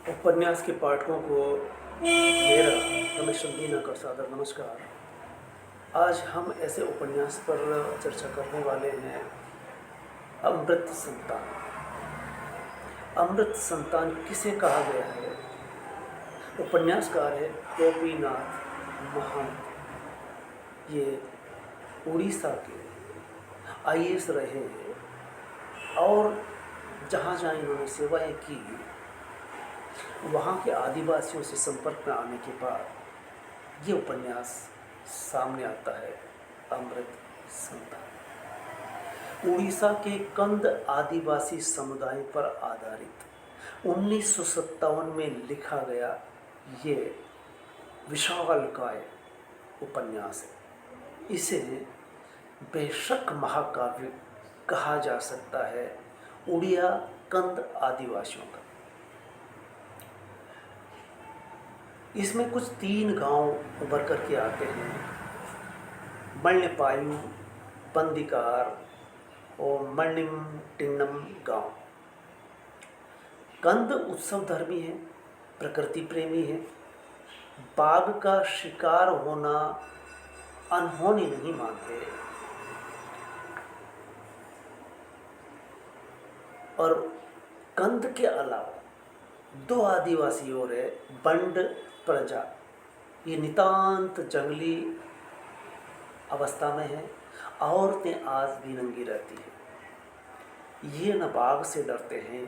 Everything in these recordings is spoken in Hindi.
उपन्यास के पाठकों को मेरा रमेश मीना का सादर नमस्कार। आज हम ऐसे उपन्यास पर चर्चा करने वाले हैं, अमृत संतान। अमृत संतान किसे कहा गया है? उपन्यासकार है गोपीनाथ महांत। ये उड़ीसा के आईएएस रहे हैं और जहाँ जहाँ इन्होंने सेवाएं की, वहाँ के आदिवासियों से संपर्क में आने के बाद ये उपन्यास सामने आता है, अमृत संतान। उड़ीसा के कंद आदिवासी समुदाय पर आधारित 1957 में लिखा गया ये विशालकाय उपन्यास है। इसे बेशक महाकाव्य कहा जा सकता है उड़िया कंद आदिवासियों का। इसमें कुछ 3 गांव उभर करके आते हैं, मल्लपायु, पंदिकार और मणिम टिन्नम गांव। कंद उत्सव धर्मी है, प्रकृति प्रेमी है, बाघ का शिकार होना अनहोनी नहीं मानते और कंद के अलावा 2 आदिवासी और है, बंड प्रजा। ये नितांत जंगली अवस्था में है। औरतें आज भी नंगी रहती हैं। ये न बाघ से डरते हैं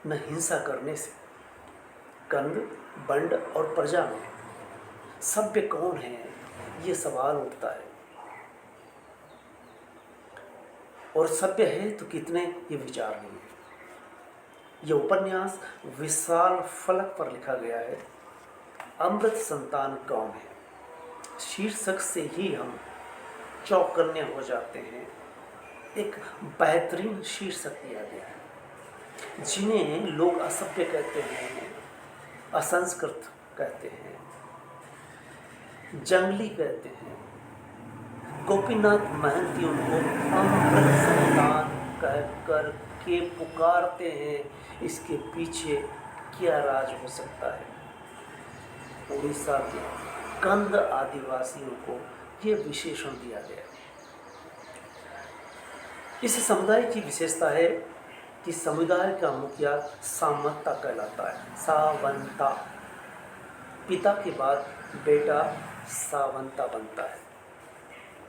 न हिंसा करने से। कंद, बंड और प्रजा में सभ्य कौन है, ये सवाल उठता है। और सभ्य है तो कितने, ये विचार नहीं है। यह उपन्यास विशाल फलक पर लिखा गया है। अमृत संतान कौन है, शीर्षक से ही हम चौकन्ने हो जाते हैं। एक बेहतरीन शीर्षक दिया गया है। जिन्हें लोग असभ्य कहते हैं, असंस्कृत कहते हैं, जंगली कहते हैं, गोपीनाथ महंती उनको अमृत संतान कहकर के पुकारते हैं। इसके पीछे क्या राज हो सकता है? उड़ीसा के कंद आदिवासियों को यह विशेषण दिया गया। इस समुदाय की विशेषता है कि समुदाय का मुखिया सामंता कहलाता है। सावंता, पिता के बाद बेटा सावंता बनता है।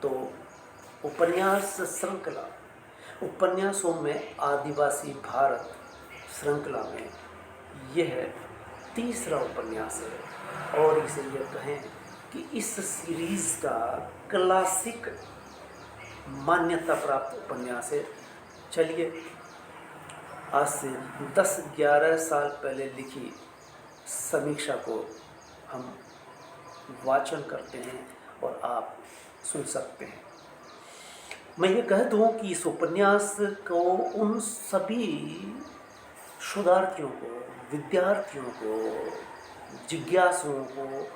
तो उपन्यास श्रृंखला, उपन्यासों में आदिवासी भारत श्रृंखला में यह तीसरा उपन्यास है। और इसे यह कहें कि इस सीरीज का क्लासिक मान्यता प्राप्त उपन्यास है। चलिए, आज से 10-11 साल पहले लिखी समीक्षा को हम वाचन करते हैं और आप सुन सकते हैं। मैं ये कह दूं कि इस उपन्यास को उन सभी शोधार्थियों को, विद्यार्थियों को, जिज्ञासुओं को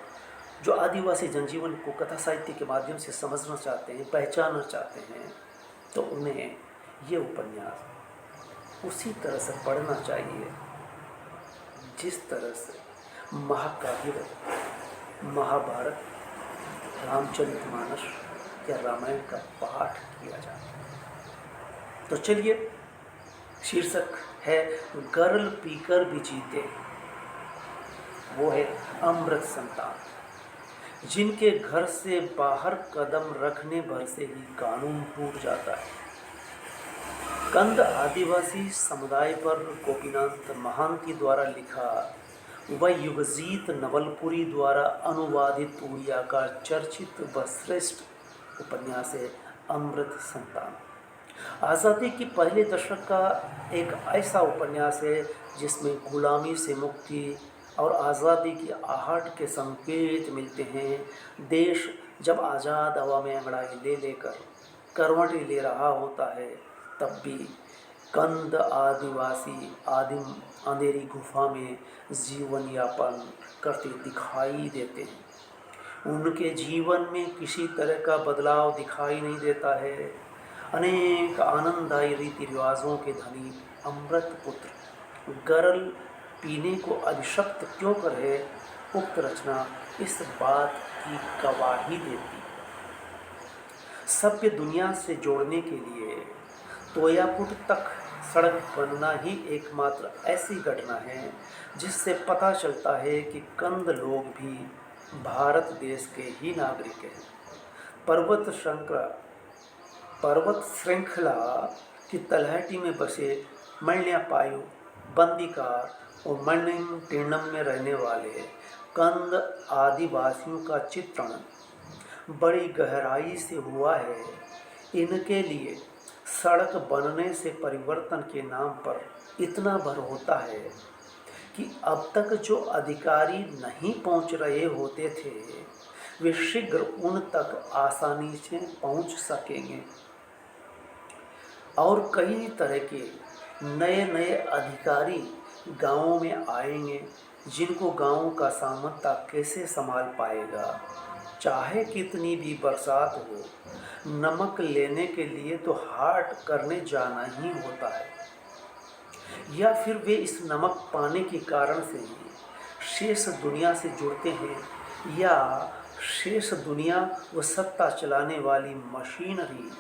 जो आदिवासी जनजीवन को कथा साहित्य के माध्यम से समझना चाहते हैं, पहचानना चाहते हैं, तो उन्हें ये उपन्यास उसी तरह से पढ़ना चाहिए जिस तरह से महाकाव्य, महाभारत, रामचरितमानस या रामायण का पाठ किया जाता है। तो चलिए, शीर्षक है गरल पीकर भी जीते। वो है अमृत संतान, जिनके घर से बाहर कदम रखने भर से ही कानून टूट जाता है। कंद आदिवासी समुदाय पर गोपीनाथ महांती द्वारा लिखा वह युगजीत नवलपुरी द्वारा अनुवादित उड़िया का चर्चित व श्रेष्ठ उपन्यास है अमृत संतान। आज़ादी के पहले दशक का एक ऐसा उपन्यास है जिसमें गुलामी से मुक्ति और आज़ादी की आहट के संकेत मिलते हैं। देश जब आज़ाद हवा में अंगड़ाई ले लेकर करवटें ले रहा होता है, तब भी कंद आदिवासी आदिम अंधेरी गुफा में जीवन यापन करते दिखाई देते हैं। उनके जीवन में किसी तरह का बदलाव दिखाई नहीं देता है। अनेक आनंददायी रीति रिवाजों के धनी अमृत पुत्र गरल पीने को अभिशप्त क्यों करे, उक्त रचना इस बात की गवाही देती। सभ्य दुनिया से जोड़ने के लिए तोयापुट तक सड़क बनना ही एकमात्र ऐसी घटना है जिससे पता चलता है कि कंद लोग भी भारत देश के ही नागरिक हैं। पर्वत श्रृंखला की तलहटी में बसे मलयापायु, बंदीकार और मणिम टीणम में रहने वाले कंद आदिवासियों का चित्रण बड़ी गहराई से हुआ है। इनके लिए सड़क बनने से परिवर्तन के नाम पर इतना भर होता है कि अब तक जो अधिकारी नहीं पहुंच रहे होते थे वे शीघ्र उन तक आसानी से पहुंच सकेंगे और कई तरह के नए नए अधिकारी गांवों में आएंगे जिनको गांव का सामंता कैसे संभाल पाएगा। चाहे कितनी भी बरसात हो, नमक लेने के लिए तो हाट करने जाना ही होता है, या फिर वे इस नमक पाने के कारण से ही शेष दुनिया से जुड़ते हैं, या शेष दुनिया व सत्ता चलाने वाली मशीनरी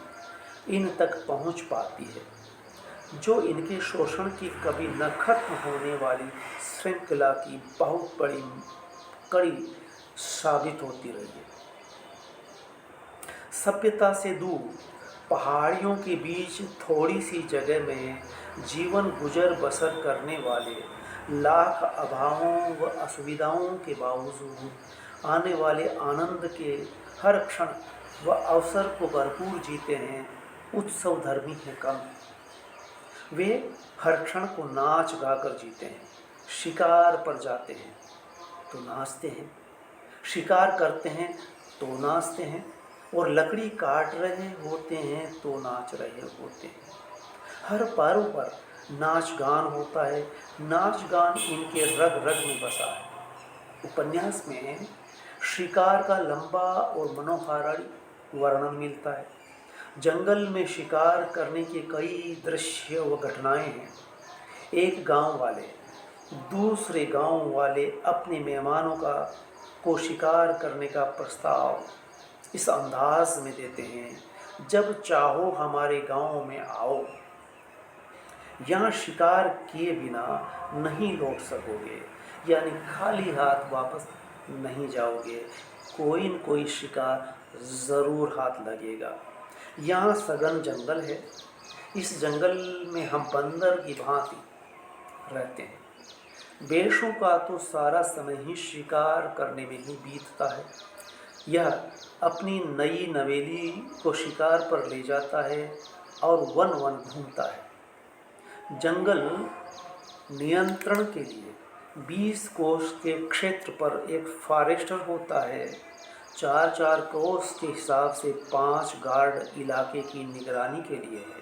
इन तक पहुंच पाती है जो इनके शोषण की कभी न खत्म होने वाली श्रृंखला की बहुत बड़ी कड़ी साबित होती रही है। सभ्यता से दूर पहाड़ियों के बीच थोड़ी सी जगह में जीवन गुजर बसर करने वाले लाख अभावों व असुविधाओं के बावजूद आने वाले आनंद के हर क्षण व अवसर को भरपूर जीते हैं। उत्सव धर्मी हैं कम, वे हर क्षण को नाच गाकर जीते हैं। शिकार पर जाते हैं तो नाचते हैं, शिकार करते हैं तो नाचते हैं, और लकड़ी काट रहे होते हैं तो नाच रहे होते हैं। हर पर्व पर नाच गान होता है, नाच गान इनके रग रग में बसा है। उपन्यास में शिकार का लंबा और मनोहारी वर्णन मिलता है। जंगल में शिकार करने के कई दृश्य व घटनाएं हैं। एक गांव वाले दूसरे गांव वाले अपने मेहमानों को शिकार करने का प्रस्ताव इस अंदाज में देते हैं, जब चाहो हमारे गांव में आओ, यहाँ शिकार किए बिना नहीं लौट सकोगे, यानी खाली हाथ वापस नहीं जाओगे, कोई न कोई शिकार ज़रूर हाथ लगेगा। यहाँ सघन जंगल है, इस जंगल में हम बंदर की भांति रहते हैं। बेशों का तो सारा समय ही शिकार करने में ही बीतता है। यह अपनी नई नवेली को शिकार पर ले जाता है और वन वन घूमता है। जंगल नियंत्रण के लिए 20 कोस के क्षेत्र पर एक फॉरेस्टर होता है। 4-4 कोस के हिसाब से 5 गार्ड इलाके की निगरानी के लिए है।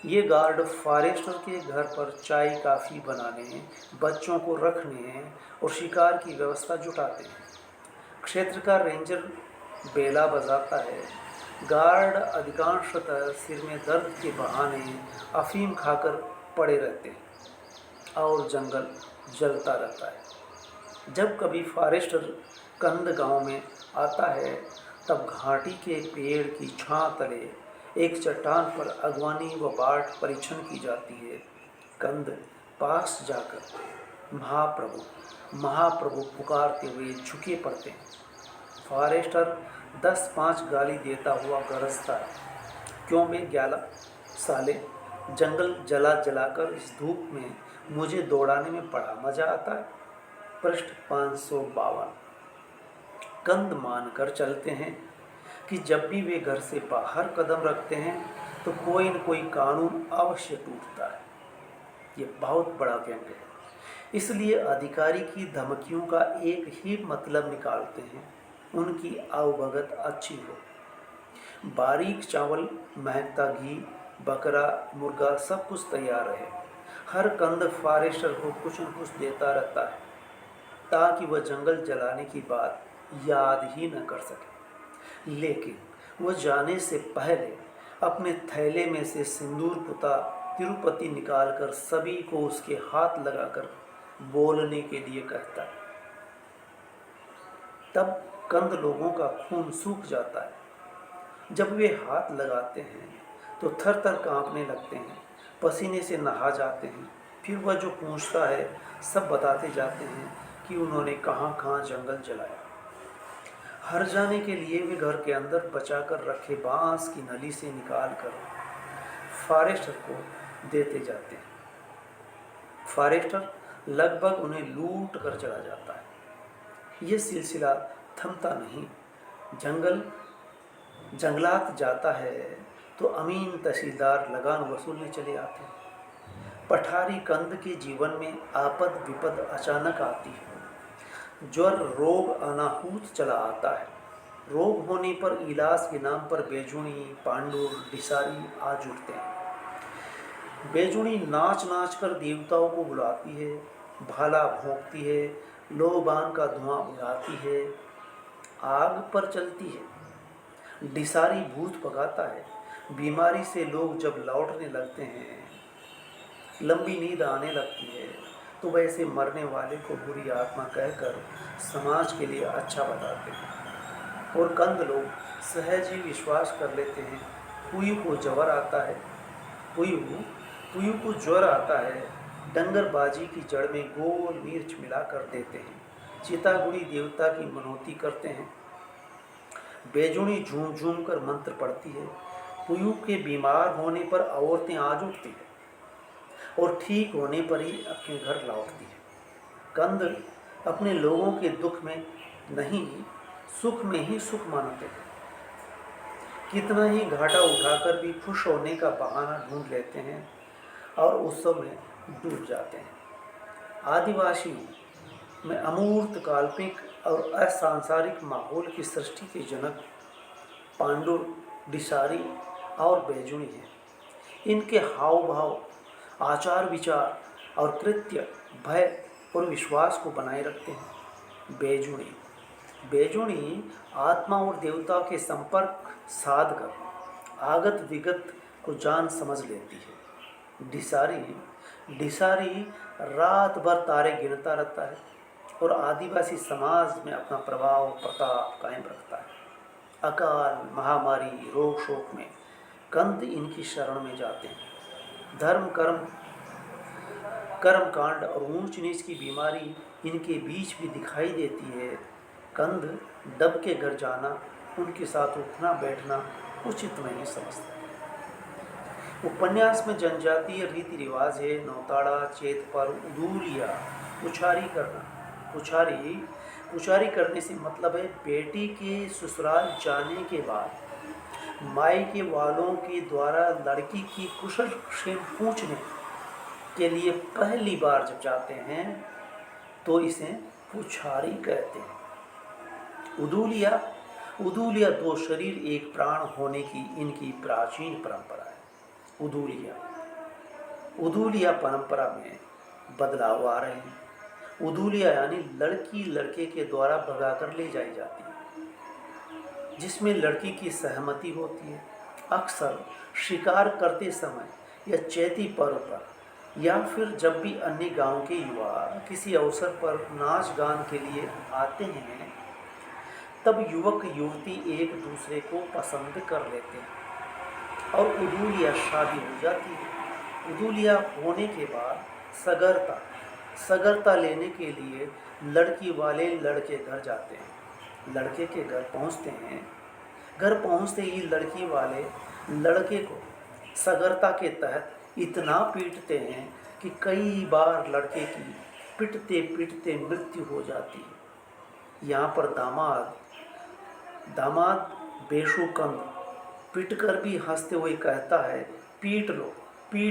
ये गार्ड फॉरेस्टर के घर पर चाय काफ़ी बनाने, बच्चों को रखने और शिकार की व्यवस्था जुटाते हैं। क्षेत्र का रेंजर बेला बजाता है। गार्ड अधिकांशतः सिर में दर्द के बहाने अफीम खाकर पड़े रहते हैं और जंगल जलता रहता है। जब कभी फॉरेस्टर कंद गांव में आता है तब घाटी के पेड़ की छां तले एक चट्टान पर अगवानी व बाट परीक्षण की जाती है। कंद पास जाकर महाप्रभु महाप्रभु पुकारते हुए झुके पड़ते हैं। फॉरेस्टर 10-5 गाली देता हुआ गरजता है, क्यों बे ग्याला साले, जंगल जला जलाकर इस धूप में मुझे दौड़ाने में बड़ा मज़ा आता है। पृष्ठ 552। कंद मानकर चलते हैं कि जब भी वे घर से बाहर कदम रखते हैं तो कोई न कोई कानून अवश्य टूटता है। ये बहुत बड़ा व्यंग है, इसलिए अधिकारी की धमकियों का एक ही मतलब निकालते हैं, उनकी अवभगत अच्छी हो। बारीक चावल, महकता घी, बकरा, मुर्गा सब कुछ तैयार है। हर कंद फॉरेस्टर को कुछ न कुछ देता रहता है ताकि वह जंगल जलाने की बात याद ही न कर सके। लेकिन वह जाने से पहले अपने थैले में से सिंदूर पुता तिरुपति निकालकर सभी को उसके हाथ लगाकर बोलने के लिए कहता है। तब कंद लोगों का खून सूख जाता है। जब वे हाथ लगाते हैं तो थर थर कांपने लगते हैं, पसीने से नहा जाते हैं। फिर वह जो पूछता है सब बताते जाते हैं कि उन्होंने कहाँ कहाँ जंगल जलाया। हर जाने के लिए वे घर के अंदर बचाकर रखे बांस की नली से निकाल कर फॉरेस्टर को देते जाते हैं। फॉरेस्टर लगभग उन्हें लूट कर चला जाता है। ये सिलसिला थमता नहीं। जंगल जंगलात जाता है तो अमीन तहसीलदार लगान वसूलने चले आते हैं। पठारी कंद के जीवन में आपद विपद अचानक आती है। ज्वर रोग अनाहूत चला आता है। रोग होने पर इलाज के नाम पर बेजुनी, पांडुर, डिसारी आ जुटते हैं। बेजुनी नाच नाच कर देवताओं को बुलाती है, भाला भोंकती है, लोबान का धुआं उड़ाती है, आग पर चलती है। डिसारी भूत भगाता है। बीमारी से लोग जब लौटने लगते हैं, लंबी नींद आने लगती है, तो वैसे मरने वाले को बुरी आत्मा कहकर समाज के लिए अच्छा बताते हैं। और कंद लोग सहज ही विश्वास कर लेते हैं। पुयु को ज्वर आता है, पुयु पुयु को ज्वर आता है, डंगरबाजी की जड़ में गोल मिर्च मिला कर देते हैं। चितागुड़ी देवता की मनौती करते हैं। बेजुनी झूम झूम कर मंत्र पढ़ती है। पुयु के बीमार होने पर औरतें आज उठती है और ठीक होने पर ही अपने घर लौटती है। कंद अपने लोगों के दुख में नहीं, सुख में ही सुख मानते हैं। कितना ही घाटा उठाकर भी खुश होने का बहाना ढूंढ लेते हैं और उत्सव में डूब जाते हैं। आदिवासियों में अमूर्त, काल्पनिक और असांसारिक माहौल की सृष्टि के जनक पांडुर, डिसारी और बेजुनी हैं। इनके हाव भाव, आचार विचार और कृत्य भय और विश्वास को बनाए रखते हैं। बेजुनी आत्मा और देवता के संपर्क साध कर आगत विगत को जान समझ लेती है। डिसारी रात भर तारे गिनता रहता है और आदिवासी समाज में अपना प्रभाव प्रताप कायम रखता है। अकाल, महामारी, रोग शोक में कंद इनकी शरण में जाते हैं। धर्म कर्म कांड और ऊंच नीच की बीमारी इनके बीच भी दिखाई देती है। कंद दब के घर जाना, उनके साथ उठना बैठना उचित नहीं समझता। उपन्यास में जनजातीय रीति रिवाज है नौताड़ा, चेत पर, उदूलिया, पुछारी करना। पुछारी करने से मतलब है बेटी के ससुराल जाने के बाद मायके वालों के द्वारा लड़की की कुशल क्षेम पूछने के लिए पहली बार जब जाते हैं तो इसे पुछारी कहते हैं। उदूलिया दो शरीर एक प्राण होने की इनकी प्राचीन परंपरा है। उदूलिया परंपरा में बदलाव आ रहे हैं। उदूलिया यानी लड़की लड़के के द्वारा भगाकर ले जाई जाती है, जिसमें लड़की की सहमति होती है। अक्सर शिकार करते समय या चैती पर्व पर या फिर जब भी अन्य गांव के युवा किसी अवसर पर नाच गान के लिए आते हैं, तब युवक युवती एक दूसरे को पसंद कर लेते हैं और उदूलिया शादी हो जाती है। उदूलिया होने के बाद सगरता लेने के लिए लड़की वाले लड़के घर जाते हैं। लड़के के घर पहुंचते हैं। घर पहुंचते ही लड़की वाले लड़के को सगरता के तहत इतना पीटते हैं कि कई बार लड़के की पिटते पिटते मृत्यु हो जाती है। यहाँ पर दामाद बेशुकंद पिटकर भी हंसते हुए कहता है, पीट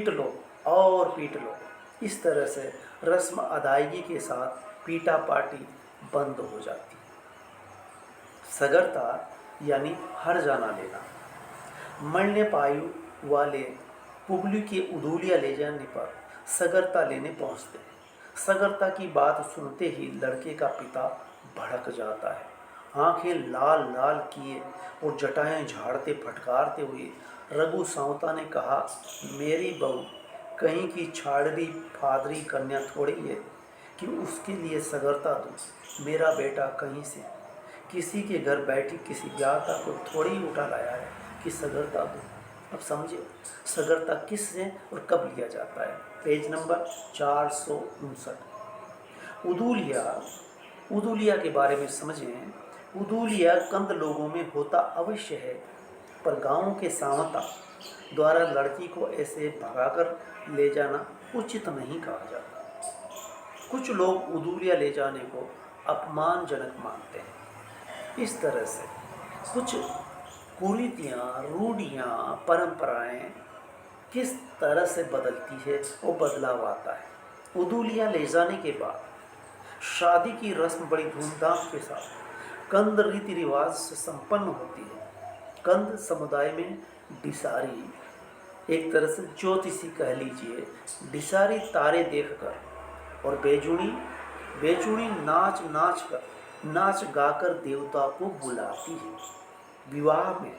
लो और पीट लो। इस तरह से रस्म अदायगी के साथ पीटा पाटी बंद हो जाती। सगरता यानी हर जाना लेना। मरने पायु वाले पुबली के उदूलिया ले जाने पर सगरता लेने पहुंचते हैं। सगरता की बात सुनते ही लड़के का पिता भड़क जाता है। आंखें लाल लाल किए और जटाएं झाड़ते फटकारते हुए रघु सावता ने कहा, मेरी बहू कहीं की छाड़री फादरी कन्या थोड़ी है कि उसके लिए सगरता दूँ। मेरा बेटा कहीं से किसी के घर बैठी किसी व्याता को थोड़ी ही उठा लाया है कि सगरता दूँ। अब समझिए सगरता किस से और कब लिया जाता है। Page number 459। उदूलिया, उदूलिया के बारे में समझें। उदूलिया कंद लोगों में होता अवश्य है, पर गांव के सावता द्वारा लड़की को ऐसे भगाकर ले जाना उचित नहीं कहा जाता। कुछ लोग उदूलिया ले जाने को अपमानजनक मानते हैं। इस तरह से कुछ कुरीतियाँ, रूढ़ियाँ, परंपराएं किस तरह से बदलती है वो बदलाव आता है। उदूलिया ले जाने के बाद शादी की रस्म बड़ी धूमधाम के साथ कंद रीति रिवाज से संपन्न होती है। कंद समुदाय में डिसारी, एक तरह से ज्योतिषी कह लीजिए, डिसारी तारे देखकर और बेजुनी बेचुनी नाच गाकर देवता को बुलाती है। विवाह में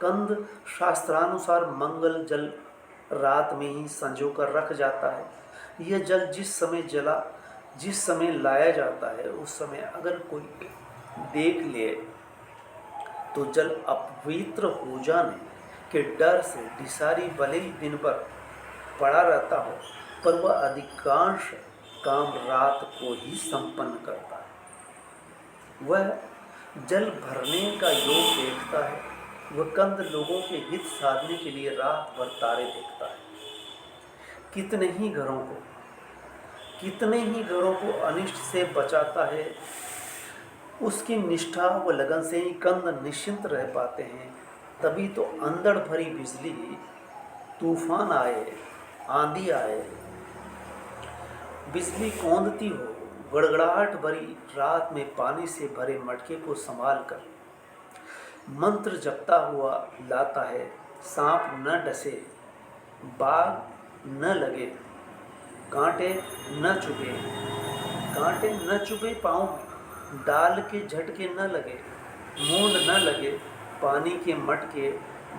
कंद शास्त्रानुसार मंगल जल रात में ही संजो कर रख जाता है। यह जल जिस समय लाया जाता है उस समय अगर कोई देख ले तो जल अपवित्र हो जाने के डर से डिसारी भले ही दिन भर पड़ा रहता हो, पर वह अधिकांश काम रात को ही संपन्न करता है। वह जल भरने का योग देखता है। वह कंद लोगों के हित साधने के लिए रात भर तारे देखता है। कितने ही घरों को अनिष्ट से बचाता है। उसकी निष्ठा व लगन से ही कंद निश्चिंत रह पाते हैं। तभी तो अंधड़ भरी बिजली, तूफान आए, आंधी आए, बिजली कौंधती हो, गड़गड़ाहट भरी रात में पानी से भरे मटके को संभाल कर मंत्र जपता हुआ लाता है। सांप न डसे, बाघ न लगे, कांटे न चुभे पाँव में, डाल के झटके न लगे, मूंड न लगे, पानी के मटके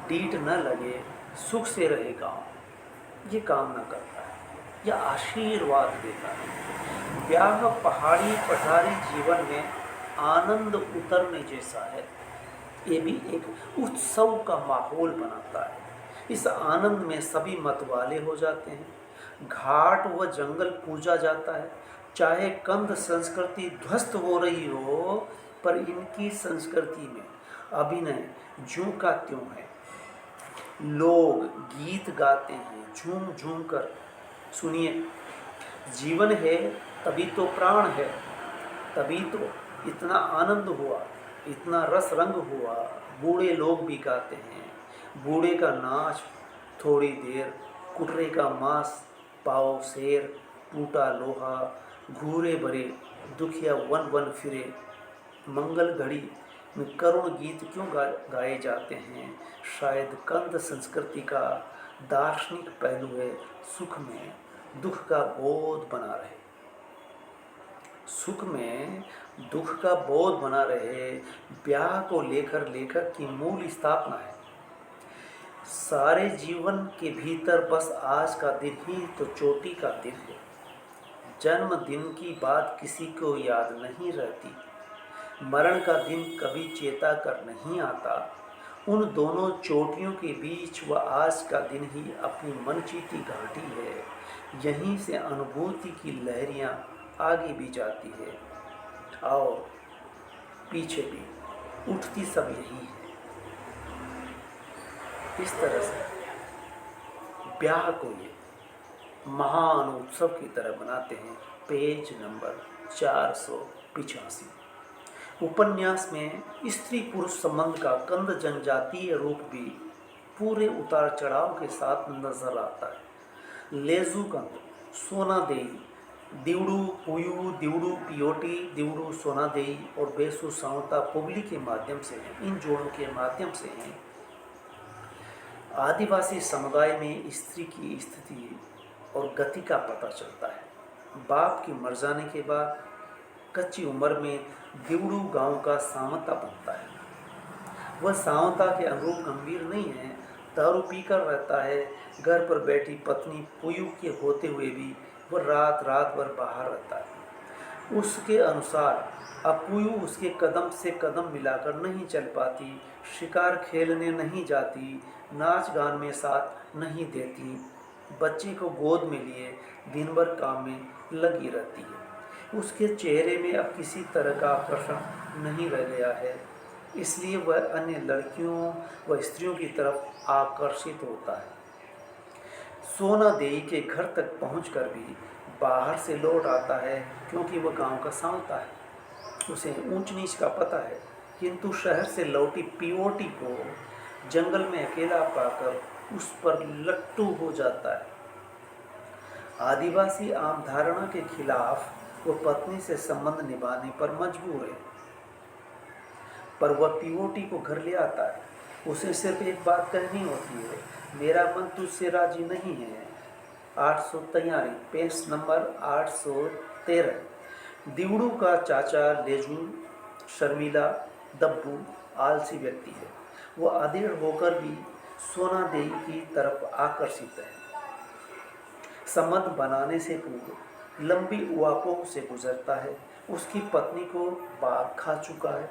डीठ न लगे, सुख से रहे गाँव। ये कामना करता है या आशीर्वाद देता है। ब्याह पहाड़ी पठारी जीवन में आनंद उतरने जैसा है। ये भी एक उत्सव का माहौल बनाता है। इस आनंद में सभी मतवाले हो जाते हैं। घाट व जंगल पूजा जाता है। चाहे कंद संस्कृति ध्वस्त हो रही हो, पर इनकी संस्कृति में अभिनय ज्यों का त्यों है। लोग गीत गाते हैं झूम झूम कर। सुनिए, जीवन है तभी तो प्राण है, तभी तो इतना आनंद हुआ, इतना रस रंग हुआ। बूढ़े लोग भी गाते हैं। बूढ़े का नाच थोड़ी देर, कुटरे का मांस, पाव शेर, टूटा लोहा, घूरे भरे, दुखिया वन वन फिरे। मंगल घड़ी में करुण गीत क्यों गाए जाते हैं? शायद कंद संस्कृति का दार्शनिक पहलू है। सुख में दुख का बोध बना रहे, सुख में दुख का बोध बना रहे। ब्याह को लेकर लेखक की मूल स्थापना है। सारे जीवन के भीतर बस आज का दिन ही तो चोटी का दिन है। जन्मदिन की बात किसी को याद नहीं रहती। मरण का दिन कभी चेता कर नहीं आता। उन दोनों चोटियों के बीच वह आज का दिन ही अपनी मनचीती घाटी है। यहीं से अनुभूति की लहरियां आगे भी जाती है और पीछे भी उठती सब यही है। इस तरह से ब्याह को ये महान उत्सव की तरह बनाते हैं। Page number 485। उपन्यास में स्त्री पुरुष संबंध का कंद जनजातीय रूप भी पूरे उतार चढ़ाव के साथ नजर आता है। लेजू कंद, सोना देई, दिवड़ू पुयू, दिवड़ू पियोटी, दिवड़ू सोना देई और बेसु सावता पुबली के माध्यम से हैं। इन जोड़ों के माध्यम से हैं आदिवासी समुदाय में स्त्री की स्थिति और गति का पता चलता है। बाप की मर जाने के बाद कच्ची उम्र में दिवड़ू गांव का सावता बनता है। वह सावता के अनुरूप गंभीर नहीं है, दारू पीकर रहता है। घर पर बैठी पत्नी पुयू के होते हुए भी वह रात रात भर बाहर रहता है। उसके अनुसार अपूयू उसके कदम से कदम मिलाकर नहीं चल पाती, शिकार खेलने नहीं जाती, नाच गान में साथ नहीं देती, बच्चे को गोद में लिए दिन भर काम में लगी रहती है। उसके चेहरे में अब किसी तरह का आकर्षण नहीं रह गया है, इसलिए वह अन्य लड़कियों व स्त्रियों की तरफ आकर्षित होता है। सोना देई के घर तक पहुंचकर भी बाहर से लौट आता है, क्योंकि वह गांव का सांवता है, उसे ऊंच नीच का पता है। किंतु शहर से लौटी पीओटी को जंगल में अकेला पाकर उस पर लट्टू हो जाता है। आदिवासी आम धारणा के खिलाफ वो पत्नी से संबंध निभाने पर मजबूर है, पर वह पीओटी को घर ले आता है। उसे सिर्फ एक बात कहनी होती है, मेरा मन तुझसे राजी नहीं है। 843 पेज नंबर 813। दिवड़ू का चाचा लेजू शर्मिला, दब्बू, आलसी व्यक्ति है। वह अधेड़ होकर भी सोना देई की तरफ आकर्षित है। संबंध बनाने से पूर्व लंबी उवापों से गुजरता है। उसकी पत्नी को बाघ खा चुका है।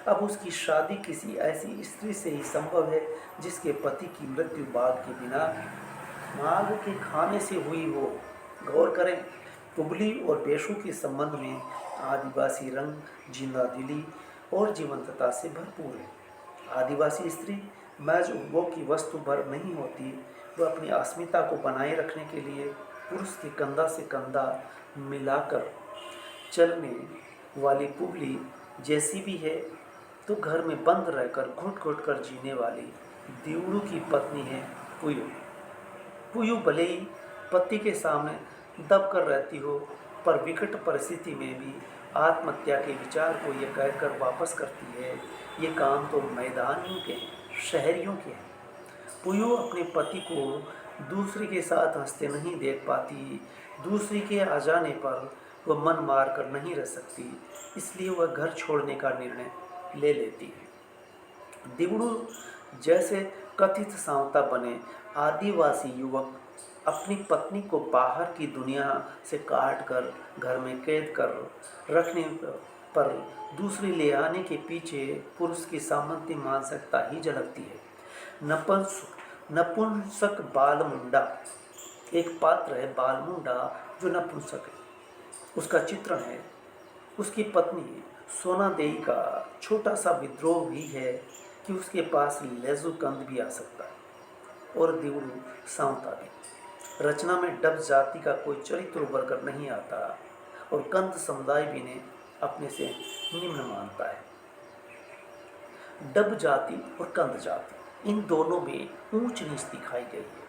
अब उसकी शादी किसी ऐसी स्त्री से ही संभव है जिसके पति की मृत्यु बाघ के बिना माघ के खाने से हुई हो। गौर करें, कुबली और बेशु के संबंध में आदिवासी रंग, जिंदा दिली और जीवंतता से भरपूर है। आदिवासी स्त्री महज उपभोग की वस्तु भर नहीं होती, वह अपनी अस्मिता को बनाए रखने के लिए पुरुष के कंधा से कंधा मिलाकर चलने वाली पुबली जैसी भी है, तो घर में बंद रहकर घुट घुट कर जीने वाली दिवड़ू की पत्नी है पुयू। पुयू भले ही पति के सामने दब कर रहती हो, पर विकट परिस्थिति में भी आत्महत्या के विचार को ये कहकर वापस करती है, ये काम तो मैदानियों के, शहरियों के हैं। पुयू अपने पति को दूसरे के साथ हंसते नहीं देख पाती। दूसरे के आ जाने पर वह मन मार कर नहीं रह सकती, इसलिए वह घर छोड़ने का निर्णय ले लेती है। दिवड़ू जैसे कथित सांवता बने आदिवासी युवक अपनी पत्नी को बाहर की दुनिया से काट कर घर में कैद कर रखने पर दूसरी ले आने के पीछे पुरुष की सामंती मानसिकता ही झलकती है। नपुंसक बालमुंडा एक पात्र है, बालमुंडा जो नपुंसक है, उसका चित्रण है। उसकी पत्नी सोना देई का छोटा सा विद्रोह भी है कि उसके पास लेजू कंद भी आ सकता है और दिवड़ू सांवता भी। रचना में डब जाति का कोई चरित्र उभर कर नहीं आता और कंद समुदाय भी ने अपने से निम्न मानता है। डब जाति और कंद जाति, इन दोनों में ऊंच नीच दिखाई गई है।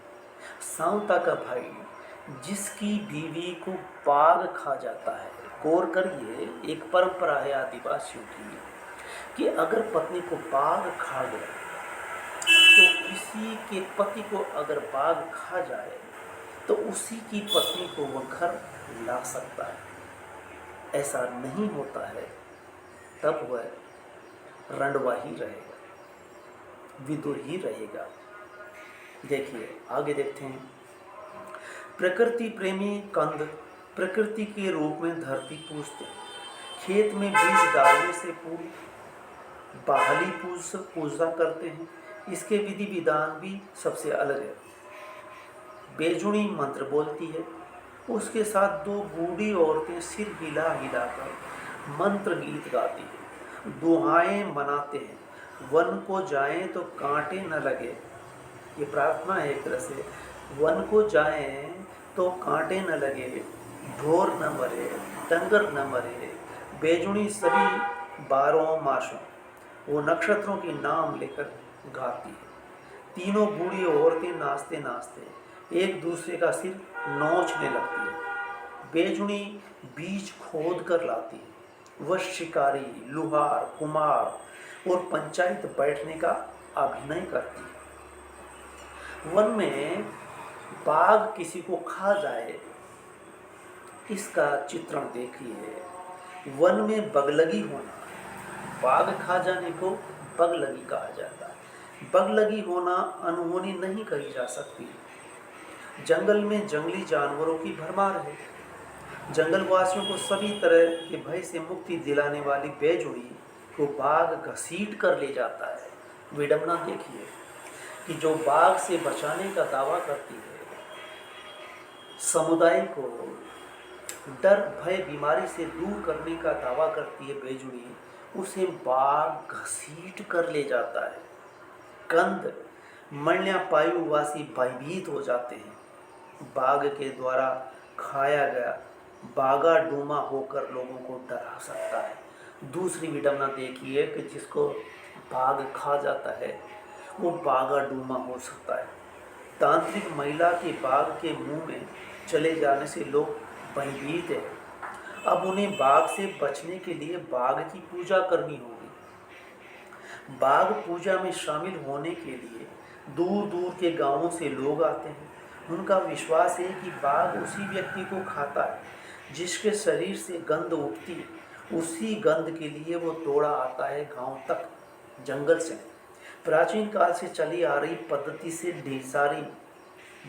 सांवता का भाई जिसकी बीवी को बाघ खा जाता है। गौर करिए, एक परंपरा है आदिवासियों की कि अगर पत्नी को बाघ खा गया तो किसी के पति को अगर बाघ खा जाए तो उसी की पत्नी को वह घर ला सकता है। ऐसा नहीं होता है तब वह रंडवा ही रहेगा, विदुर ही रहेगा। देखिए आगे देखते हैं। प्रकृति प्रेमी कंद प्रकृति के रूप में धरती पूजते हैं। खेत में बीज डालने से पूर्व बाहली पूजा करते हैं। इसके विधि विधान भी सबसे अलग है। बेजुनी मंत्र बोलती है, उसके साथ दो बूढ़ी औरतें सिर हिला हिलाकर मंत्र गीत गाती हैं, दुहाएं मनाते हैं। वन को जाएं तो कांटे न लगे, ये प्रार्थना है एक तरह से। वन को जाएं तो कांटे न लगे, ढोर न मरे, डंगर न मरे, बेजुनी सभी 12 मासों वो नक्षत्रों के नाम लेकर गाती है। तीनों बूढ़ी औरतें नाचते नाचते एक दूसरे का सिर नोचने लगती है। बेजुनी बीज खोद कर लाती है। वह शिकारी, लुहार, कुमार और पंचायत बैठने का अभिनय करती है। वन में बाघ किसी को खा जाए, इसका चित्रण देखिए। वन में बगलगी होना, बाघ खा जाने को बगलगी कहा जाता है। बगलगी होना अनहोनी नहीं कही जा सकती। जंगल में जंगली जानवरों की भरमार है। जंगल वासियों को सभी तरह के भय से मुक्ति दिलाने वाली बेजुड़ी को बाघ घसीट कर ले जाता है। विडंबना देखिए कि जो बाघ से बचाने का दावा करती है, समुदाय को डर भय बीमारी से दूर करने का दावा करती है बेजुड़ी, उसे बाघ घसीट कर ले जाता है। कंद मण्यपायुवासी भयभीत हो जाते हैं। बाघ के द्वारा खाया गया बागा डूमा होकर लोगों को डरा सकता है। दूसरी विडंबना देखिए कि जिसको बाघ खा जाता है वो बागा डूमा हो सकता है। तांत्रिक महिला के बाघ के मुंह में चले जाने से लोग भयभीत है। अब उन्हें बाघ से बचने के लिए बाघ की पूजा करनी होगी। बाघ पूजा में शामिल होने के लिए दूर दूर के गांवों से लोग आते हैं। उनका विश्वास है कि बाघ उसी व्यक्ति को खाता है जिसके शरीर से गंध उठती है। उसी गंध के लिए वो दौड़ा आता है गांव तक, जंगल से। प्राचीन काल से चली आ रही पद्धति से ढेसारी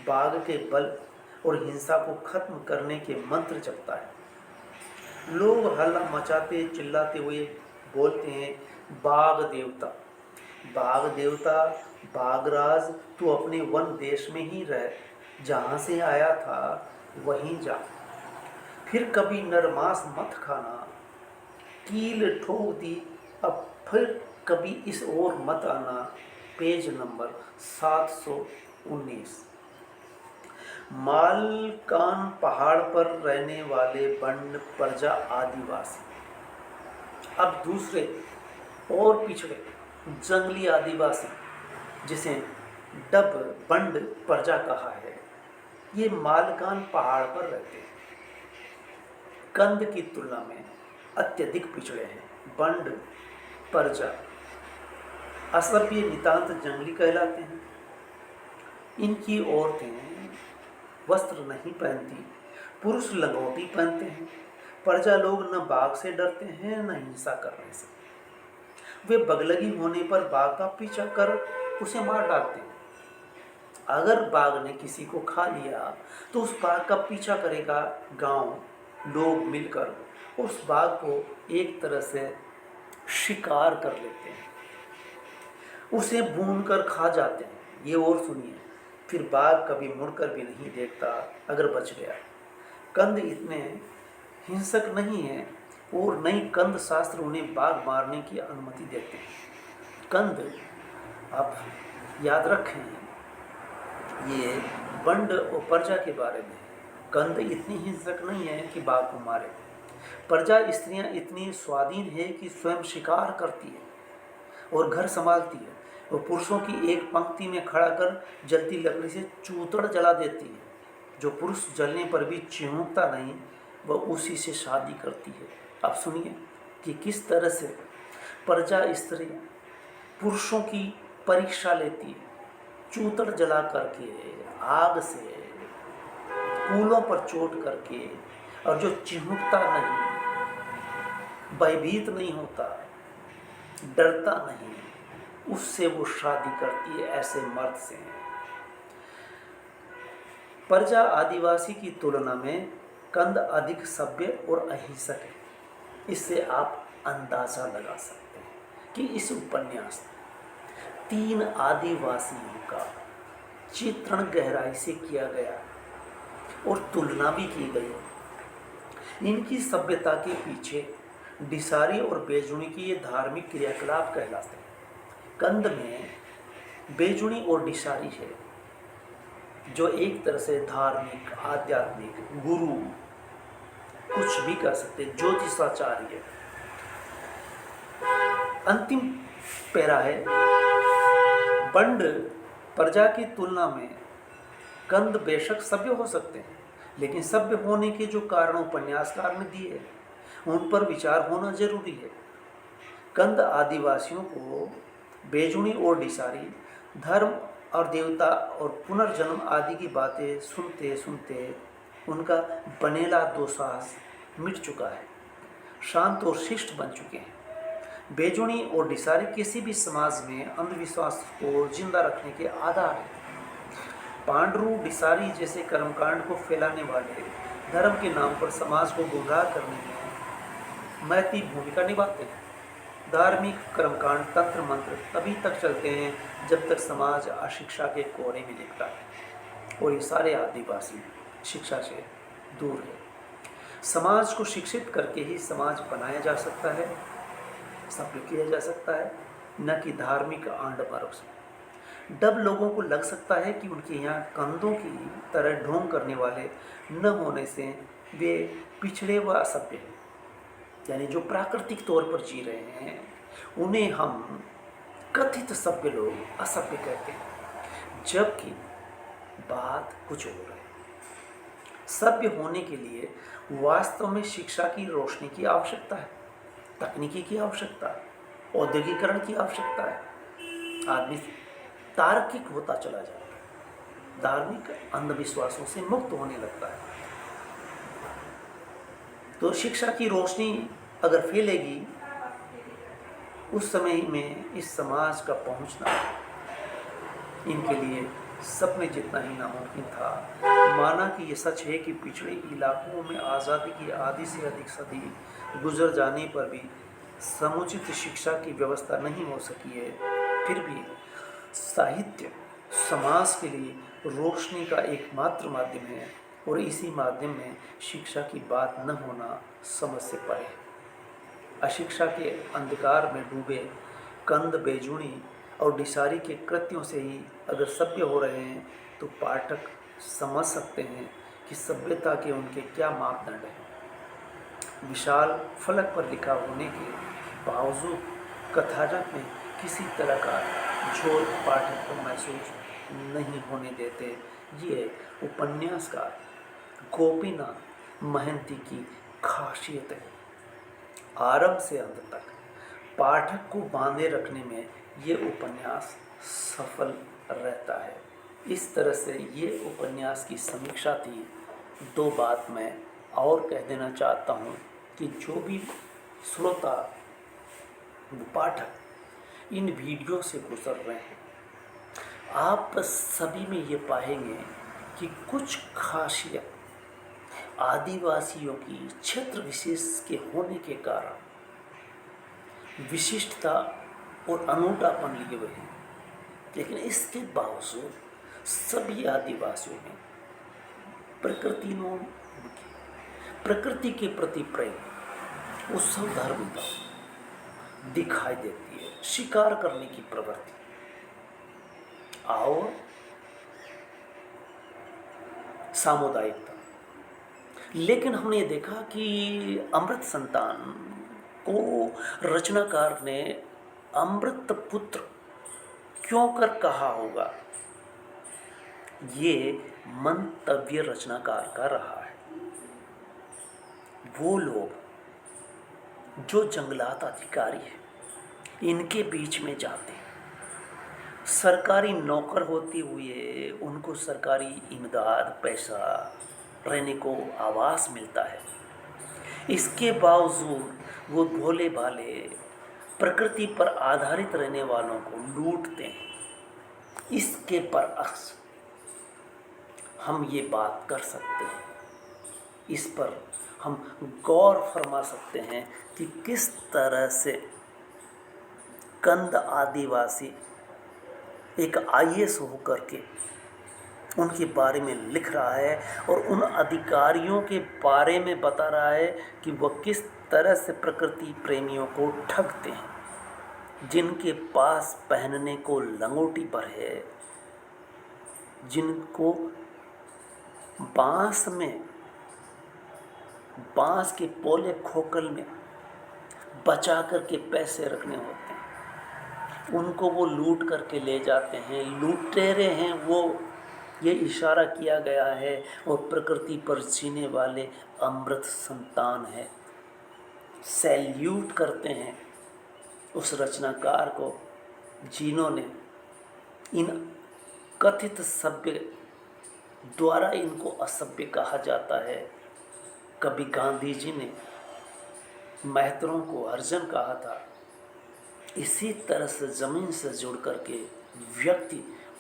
बाघ के बल और हिंसा को खत्म करने के मंत्र जपता है। लोग हल्ला मचाते चिल्लाते हुए बोलते हैं, बाघ देवता, बाघ देवता, बाघराज, तू अपने वन देश में ही रह, जहाँ से आया था वहीं जा। फिर कभी नरमांस मत खाना, कील ठोक दी, अब फिर कभी इस ओर मत आना। Page number 719। मालकान पहाड़ पर रहने वाले बंड प्रजा आदिवासी। अब दूसरे और पिछड़े जंगली आदिवासी जिसे डब बंड प्रजा कहा है, ये मालकान पहाड़ पर रहते हैं। कंद की तुलना में अत्यधिक पिछड़े हैं। बंड प्रजा असभ्य नितांत जंगली कहलाते हैं। इनकी औरतें वस्त्र नहीं पहनती, पुरुष लंगोटी पहनते हैं। प्रजा लोग न बाघ से डरते हैं न हिंसा करने से। वे बगलगी होने पर बाघ का पीछा कर उसे मार डालते हैं। अगर बाघ ने किसी को खा लिया तो उस बाघ का पीछा करेगा गांव लोग मिलकर उस बाघ को एक तरह से शिकार कर लेते हैं, उसे भून कर खा जाते हैं। ये और सुनिए, फिर बाघ कभी मुड़कर भी नहीं देखता अगर बच गया। कंद इतने हिंसक नहीं है और नई कंद शास्त्र उन्हें बाघ मारने की अनुमति देते हैं। कंद आप याद रखें, ये बंड और प्रजा के बारे में। कंद इतनी हिंसक नहीं है कि बाघ को मारे। प्रजा स्त्रियां इतनी स्वाधीन है कि स्वयं शिकार करती है और घर संभालती है और पुरुषों की एक पंक्ति में खड़ा कर जलती लकड़ी से चूतड़ जला देती है। जो पुरुष जलने पर भी चिढ़ता नहीं, वह उसी से शादी करती है। अब सुनिए कि किस तरह से प्रजा स्त्री पुरुषों की परीक्षा लेती है, चूतड़ जला करके, आग से, कूलों पर चोट करके, और जो चिढ़ता नहीं, भयभीत नहीं होता, डरता नहीं, उससे वो शादी करती है, ऐसे मर्द से। प्रजा आदिवासी की तुलना में कंद अधिक सभ्य और अहिंसक है। इससे आप अंदाजा लगा सकते हैं कि इस उपन्यास में 3 आदिवासियों का चित्रण गहराई से किया गया और तुलना भी की गई। इनकी सभ्यता के पीछे डिसारी और बेजुनी की ये धार्मिक क्रियाकलाप कहलाते हैं। कंद में बेजुनी और डिसारी है जो एक तरह से धार्मिक, आध्यात्मिक, गुरु, कुछ भी कह सकते, ज्योतिषाचार्य। अंतिम पैरा है, बंड प्रजा की तुलना में कंद बेशक सभ्य हो सकते हैं, लेकिन सभ्य होने के जो कारण उपन्यासकार ने दिए उन पर विचार होना जरूरी है। कंद आदिवासियों को बेजुनी और डिसारी धर्म और देवता और पुनर्जन्म आदि की बातें सुनते सुनते उनका बनेला दोसाहस मिट चुका है, शांत और शिष्ट बन चुके हैं। बेजुनी और डिसारी किसी भी समाज में अंधविश्वास को जिंदा रखने के आधार है। पांडरू डिसारी जैसे कर्मकांड को फैलाने वाले धर्म के नाम पर समाज को गुमराह करने में महती भूमिका निभाते हैं। धार्मिक कर्मकांड, तंत्र मंत्र तभी तक चलते हैं जब तक समाज अशिक्षा के कोने में लिपटा है और ये सारे आदिवासी शिक्षा से दूर है। समाज को शिक्षित करके ही समाज बनाया जा सकता है, सभ्य किया जा सकता है, न कि धार्मिक आंड बारों से। डब लोगों को लग सकता है कि उनके यहाँ कंधों की तरह ढोंग करने वाले न होने से वे पिछड़े व असभ्य हैं, यानी जो प्राकृतिक तौर पर जी रहे हैं उन्हें हम कथित सभ्य लोग असभ्य कहते हैं, जबकि बात कुछ और है। सभ्य होने के लिए वास्तव में शिक्षा की रोशनी की आवश्यकता है, तकनीकी की आवश्यकता है, औद्योगिकरण की आवश्यकता है। आदमी तार्किक होता चला जाता है, धार्मिक अंधविश्वासों से मुक्त होने लगता है। तो शिक्षा की रोशनी अगर फैलेगी उस समय में इस समाज का पहुंचना इनके लिए सपने जितना ही नामुमकिन था। माना कि ये सच है कि पिछड़े इलाकों में आज़ादी की आधी से अधिक सदी गुजर जाने पर भी समुचित शिक्षा की व्यवस्था नहीं हो सकी है, फिर भी साहित्य समाज के लिए रोशनी का एकमात्र माध्यम है और इसी माध्यम में शिक्षा की बात न होना समझ से परे है। अशिक्षा के अंधकार में डूबे कंद, बेजुनी और डिसारी के कृत्यों से ही अगर सभ्य हो रहे हैं तो पाठक समझ सकते हैं कि सभ्यता के उनके क्या मापदंड हैं। विशाल फलक पर लिखा होने के बावजूद कथानक में किसी तरह का झोल पाठक को महसूस नहीं होने देते। ये उपन्यासकार गोपीनाथ महंती की खासियत है। आरंभ से अंत तक पाठक को बांधे रखने में ये उपन्यास सफल रहता है। इस तरह से ये उपन्यास की समीक्षा थी। दो बात मैं और कह देना चाहता हूँ कि जो भी श्रोता पाठक इन वीडियो से गुजर रहे हैं, आप सभी में ये पाएंगे कि कुछ खासियत आदिवासियों की क्षेत्र विशेष के होने के कारण विशिष्टता और अनूठापन लिए हुए हैं, लेकिन इसके बावजूद सभी आदिवासियों में प्रकृति के प्रति प्रेम, उत्सव धार्मिकता दिखाई देती है, शिकार करने की प्रवृत्ति और सामुदायिकता। लेकिन हमने देखा कि अमृत संतान को रचनाकार ने अमृत पुत्र क्यों कर कहा होगा, ये मंतव्य रचनाकार का रहा है। वो लोग जो जंगलात अधिकारी हैं, इनके बीच में जाते हैं, सरकारी नौकर होते हुए उनको सरकारी इमदाद, पैसा, रहने को आवास मिलता है। इसके बावजूद वो भोले भाले प्रकृति पर आधारित रहने वालों को लूटते हैं। इसके बरअक्स हम ये बात कर सकते हैं, इस पर हम गौर फरमा सकते हैं कि किस तरह से कंद आदिवासी एक आईएएस होकर के उनके बारे में लिख रहा है और उन अधिकारियों के बारे में बता रहा है कि वह किस तरह से प्रकृति प्रेमियों को ठगते हैं, जिनके पास पहनने को लंगोटी पर है, जिनको बांस के पोले खोखल में बचा करके पैसे रखने होते हैं, उनको वो लूट करके ले जाते हैं। लुटेरे हैं वो, ये इशारा किया गया है, और प्रकृति पर जीने वाले अमृत संतान है। सैल्यूट करते हैं उस रचनाकार को जिन्होंने इन कथित सभ्य द्वारा इनको असभ्य कहा जाता है। कभी गांधी जी ने महतरों को हरिजन कहा था। इसी तरह से ज़मीन से जुड़ करके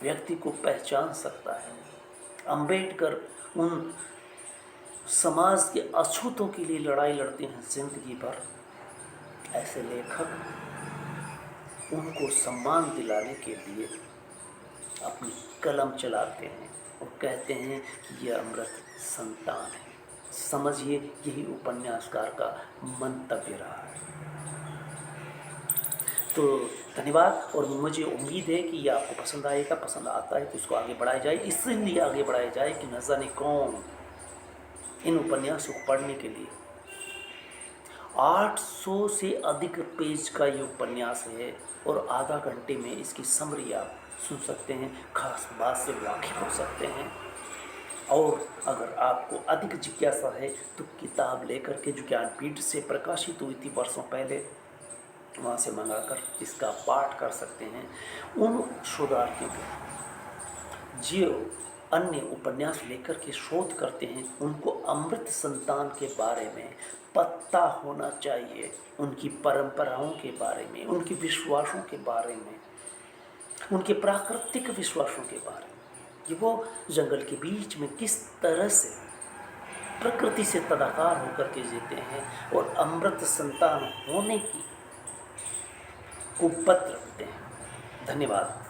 व्यक्ति को पहचान सकता है। अंबेडकर उन समाज के अछूतों के लिए लड़ाई लड़ते हैं जिंदगी भर, ऐसे लेखक उनको सम्मान दिलाने के लिए अपनी कलम चलाते हैं और कहते हैं कि यह अमृत संतान है। समझिए यही उपन्यासकार का मंतव्य रहा है। तो धन्यवाद, और मुझे उम्मीद है कि यह आपको पसंद आएगा। पसंद आता है तो इसको आगे बढ़ाया जाए, इसलिए आगे बढ़ाया जाए कि न जाने कौन इन उपन्यासों को पढ़ने के लिए 800 से अधिक पेज का ये उपन्यास है और आधा घंटे में इसकी समरी आप सुन सकते हैं, खास बात से वाकिफ हो सकते हैं। और अगर आपको अधिक जिज्ञासा है तो किताब लेकर के, जो ज्ञानपीठ से प्रकाशित हुई थी वर्षों पहले, वहाँ से मंगाकर इसका पाठ कर सकते हैं। उन शोधार्थियों को जो अन्य उपन्यास लेकर के शोध करते हैं, उनको अमृत संतान के बारे में पता होना चाहिए, उनकी परंपराओं के बारे में, उनके विश्वासों के बारे में, उनके प्राकृतिक विश्वासों के बारे में, कि वो जंगल के बीच में किस तरह से प्रकृति से तदाकार होकर के जीते हैं और अमृत संतान होने की कुपत्र रखते हैं। धन्यवाद।